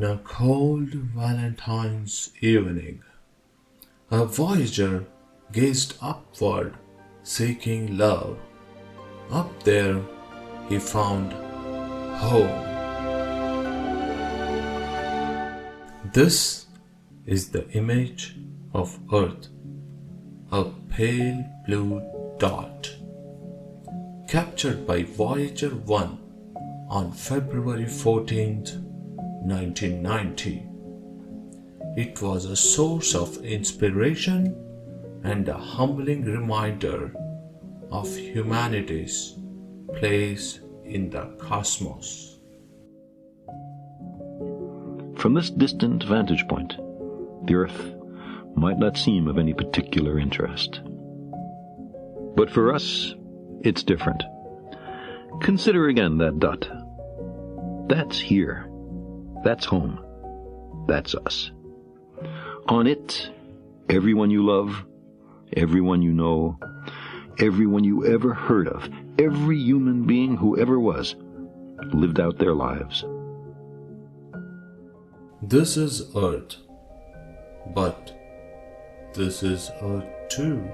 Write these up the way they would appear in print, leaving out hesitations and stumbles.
On a cold Valentine's evening, a voyager gazed upward, seeking love. Up there, he found home. This is the image of Earth, a pale blue dot, captured by Voyager 1 on February 14th, 1990. It was a source of inspiration and a humbling reminder of humanity's place in the cosmos. From this distant vantage point, the Earth might not seem of any particular interest. But for us, it's different. Consider again that dot. That's here. That's home. That's us. On it, everyone you love, everyone you know, everyone you ever heard of, every human being who ever was, lived out their lives. This is Earth, but this is Earth too.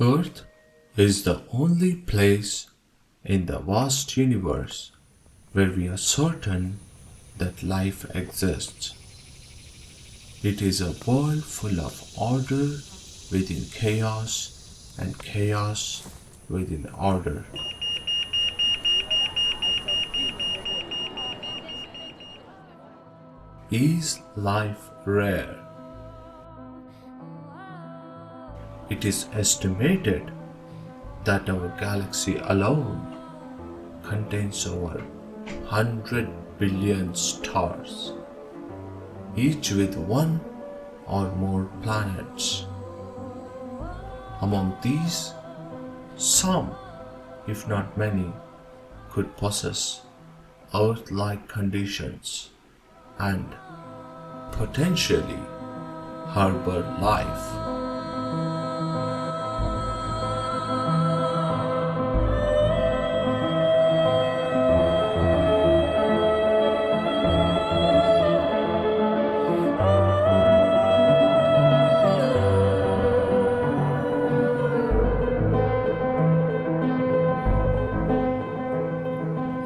Earth is the only place in the vast universe where we are certain that life exists. It is a world full of order within chaos and chaos within order. Is life rare? It is estimated that our galaxy alone contains over 100 billion stars, each with one or more planets. Among these, some, if not many, could possess Earth-like conditions and potentially harbor life.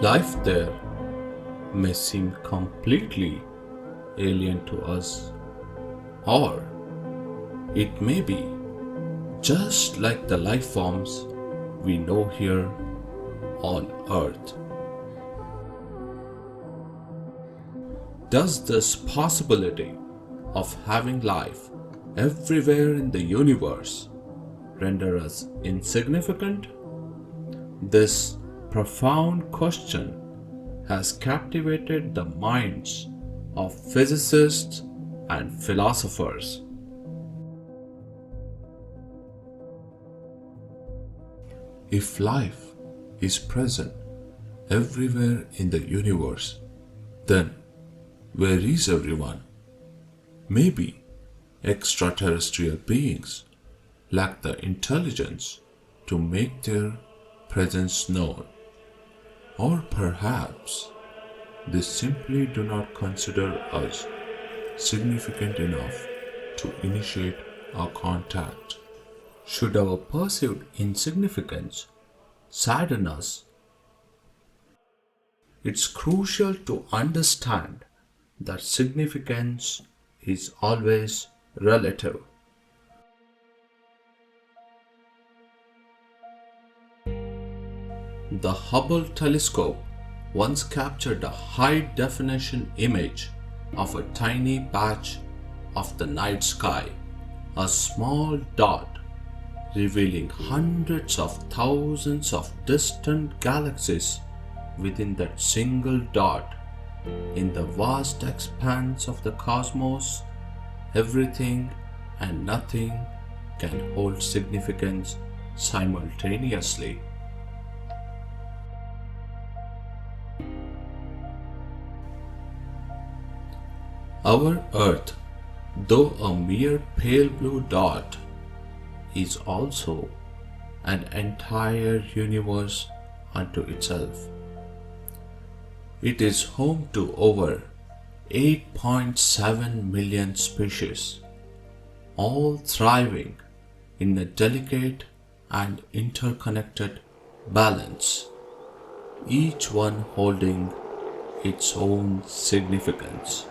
Life there may seem completely alien to us, or it may be just like the life forms we know here on Earth. Does this possibility of having life everywhere in the universe render us insignificant? This profound question has captivated the minds of physicists and philosophers. If life is present everywhere in the universe, then where is everyone? Maybe extraterrestrial beings lack the intelligence to make their presence known. Or perhaps they simply do not consider us significant enough to initiate our contact. Should our perceived insignificance sadden us, it's crucial to understand that significance is always relative. The Hubble telescope once captured a high-definition image of a tiny patch of the night sky, a small dot revealing hundreds of thousands of distant galaxies within that single dot. In the vast expanse of the cosmos, everything and nothing can hold significance simultaneously. Our Earth, though a mere pale blue dot, is also an entire universe unto itself. It is home to over 8.7 million species, all thriving in a delicate and interconnected balance, each one holding its own significance.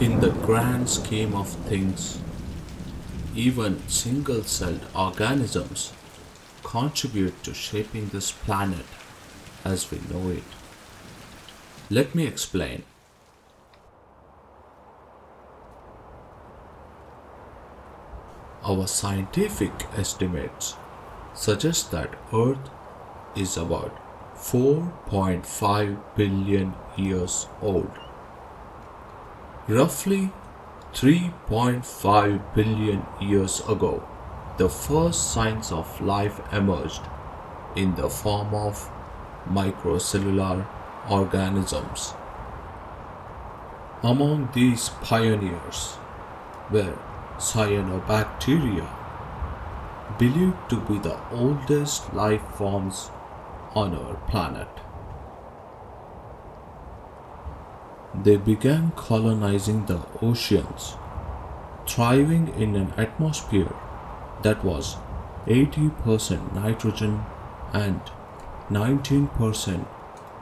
In the grand scheme of things, even single-celled organisms contribute to shaping this planet as we know it. Let me explain. Our scientific estimates suggest that Earth is about 4.5 billion years old. Roughly 3.5 billion years ago, the first signs of life emerged in the form of microcellular organisms. Among these pioneers were cyanobacteria, believed to be the oldest life forms on our planet. They began colonizing the oceans, thriving in an atmosphere that was 80% nitrogen and 19%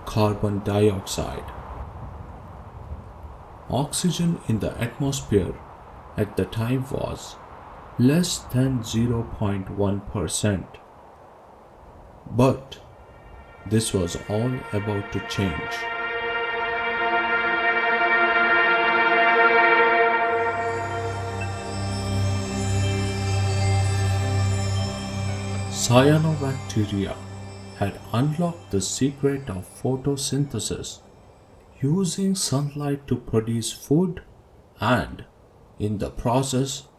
carbon dioxide. Oxygen in the atmosphere at the time was less than 0.1%. But this was all about to change. Cyanobacteria had unlocked the secret of photosynthesis, using sunlight to produce food and, in the process,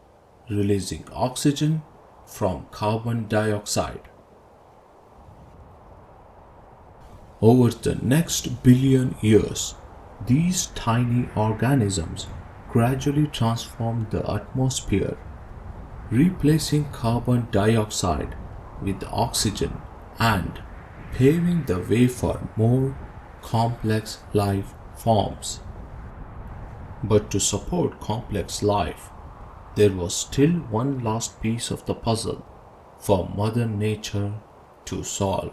releasing oxygen from carbon dioxide. Over the next billion years, these tiny organisms gradually transformed the atmosphere, replacing carbon dioxide with oxygen and paving the way for more complex life forms. But to support complex life, there was still one last piece of the puzzle for Mother Nature to solve.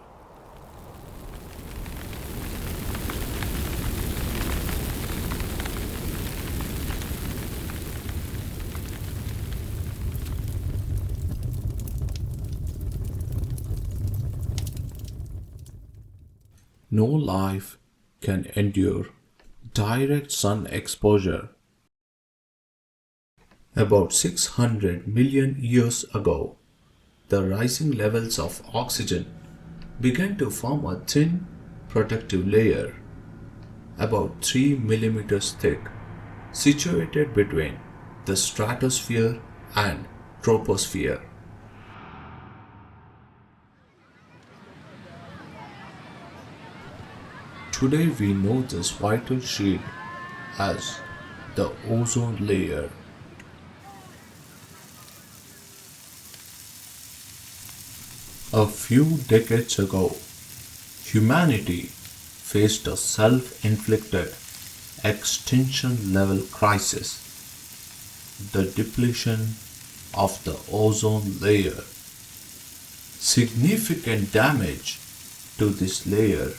No life can endure direct sun exposure. About 600 million years ago, the rising levels of oxygen began to form a thin protective layer, about 3 millimeters thick, situated between the stratosphere and troposphere. Today we know this vital shield as the ozone layer. A few decades ago, humanity faced a self-inflicted extinction-level crisis, the depletion of the ozone layer. Significant damage to this layer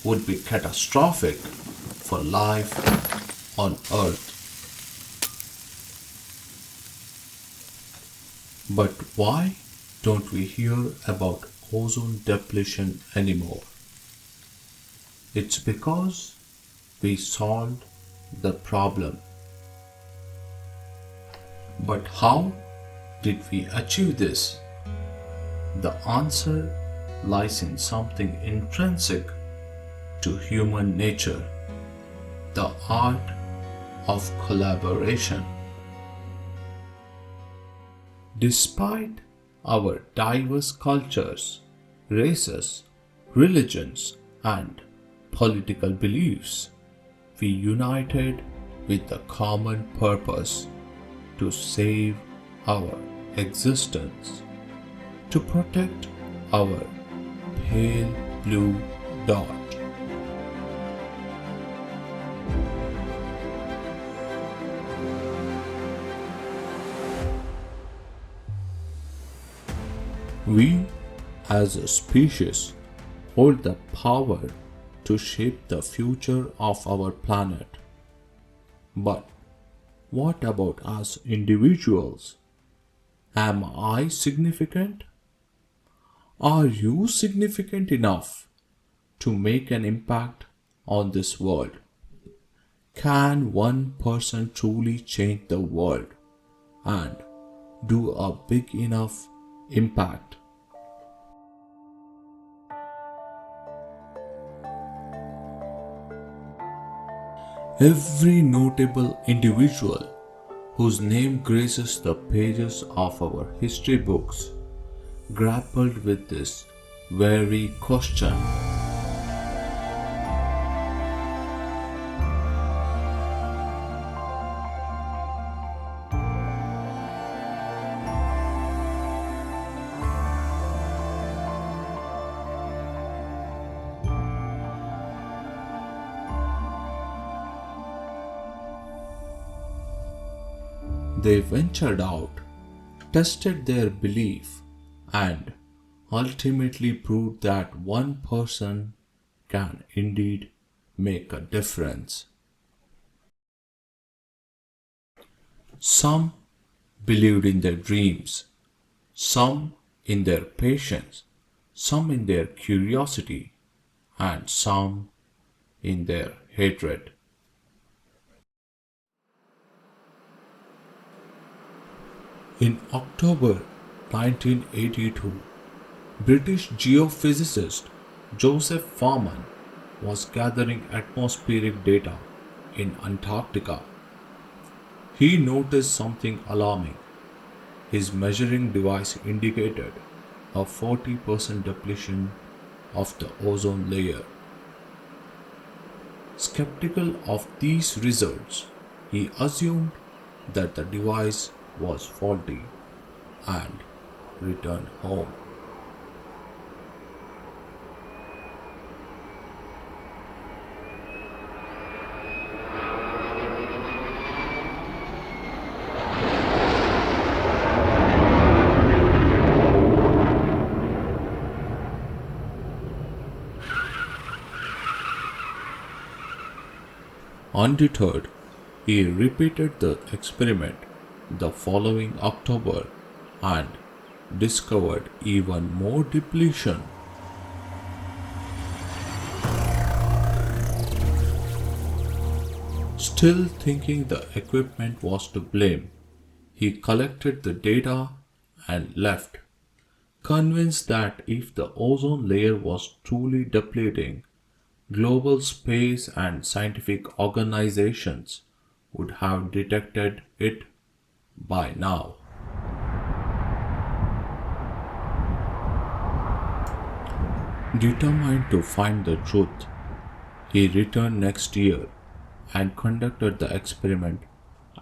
would be catastrophic for life on Earth. But why don't we hear about ozone depletion anymore? It's because we solved the problem. But how did we achieve this? The answer lies in something intrinsic to human nature, the art of collaboration. Despite our diverse cultures, races, religions, and political beliefs, we united with the common purpose to save our existence, to protect our pale blue dot. We as a species hold the power to shape the future of our planet. But what about us individuals? Am I significant? Are you significant enough to make an impact on this world? Can one person truly change the world and do a big enough impact? Every notable individual whose name graces the pages of our history books grappled with this very question. They ventured out, tested their belief, and ultimately proved that one person can indeed make a difference. Some believed in their dreams, some in their patience, some in their curiosity, and some in their hatred. In October 1982, British geophysicist Joseph Farman was gathering atmospheric data in Antarctica. He noticed something alarming. His measuring device indicated a 40% depletion of the ozone layer. Skeptical of these results, he assumed that the device was faulty and returned home. Undeterred, he repeated the experiment the following October and discovered even more depletion. Still thinking the equipment was to blame, he collected the data and left, convinced that if the ozone layer was truly depleting, global space and scientific organizations would have detected it by now. Determined to find the truth, he returned next year and conducted the experiment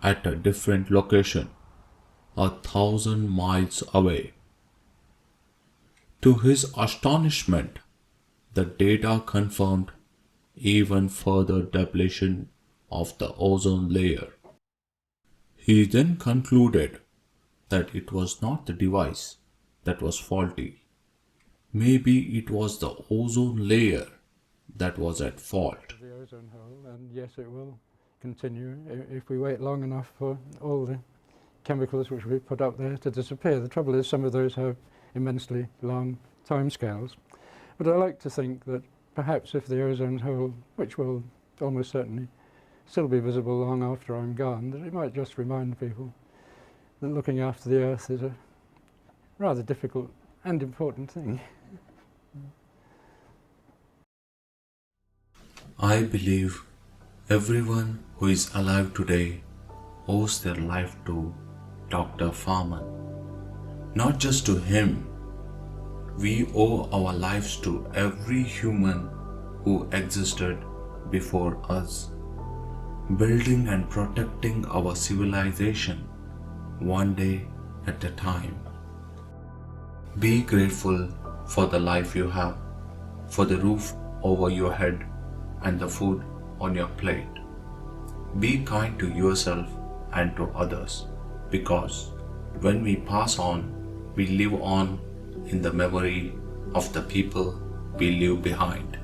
at a different location, 1,000 miles away. To his astonishment, the data confirmed even further depletion of the ozone layer. He then concluded that it was not the device that was faulty. Maybe it was the ozone layer that was at fault. The ozone hole, and yes, it will continue if we wait long enough for all the chemicals which we put up there to disappear. The trouble is some of those have immensely long timescales. But I like to think that perhaps if the ozone hole, which will almost certainly still be visible long after I'm gone, that it might just remind people that looking after the Earth is a rather difficult and important thing. I believe everyone who is alive today owes their life to Dr. Farman. Not just to him, we owe our lives to every human who existed before us, building and protecting our civilization one day at a time. Be grateful for the life you have, for the roof over your head and the food on your plate. Be kind to yourself and to others, because when we pass on, we live on in the memory of the people we leave behind.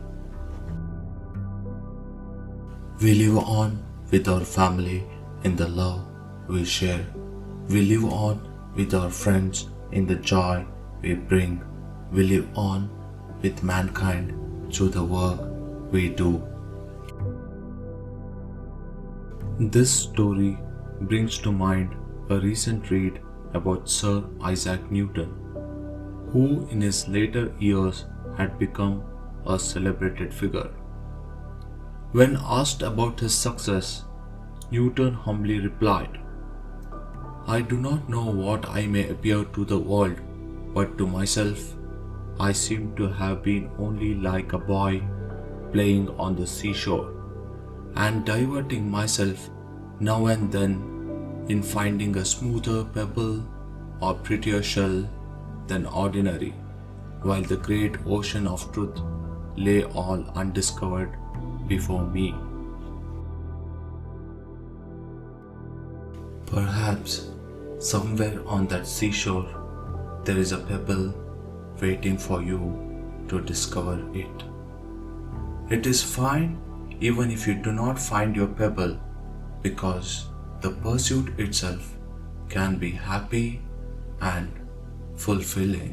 We live on with our family in the love we share. We live on with our friends in the joy we bring. We live on with mankind through the work we do. This story brings to mind a recent read about Sir Isaac Newton, who in his later years had become a celebrated figure. When asked about his success, Newton humbly replied, "I do not know what I may appear to the world, but to myself, I seem to have been only like a boy playing on the seashore and diverting myself now and then in finding a smoother pebble or prettier shell than ordinary, while the great ocean of truth lay all undiscovered before me." Perhaps somewhere on that seashore there is a pebble waiting for you to discover it. It is fine even if you do not find your pebble, because the pursuit itself can be happy and fulfilling.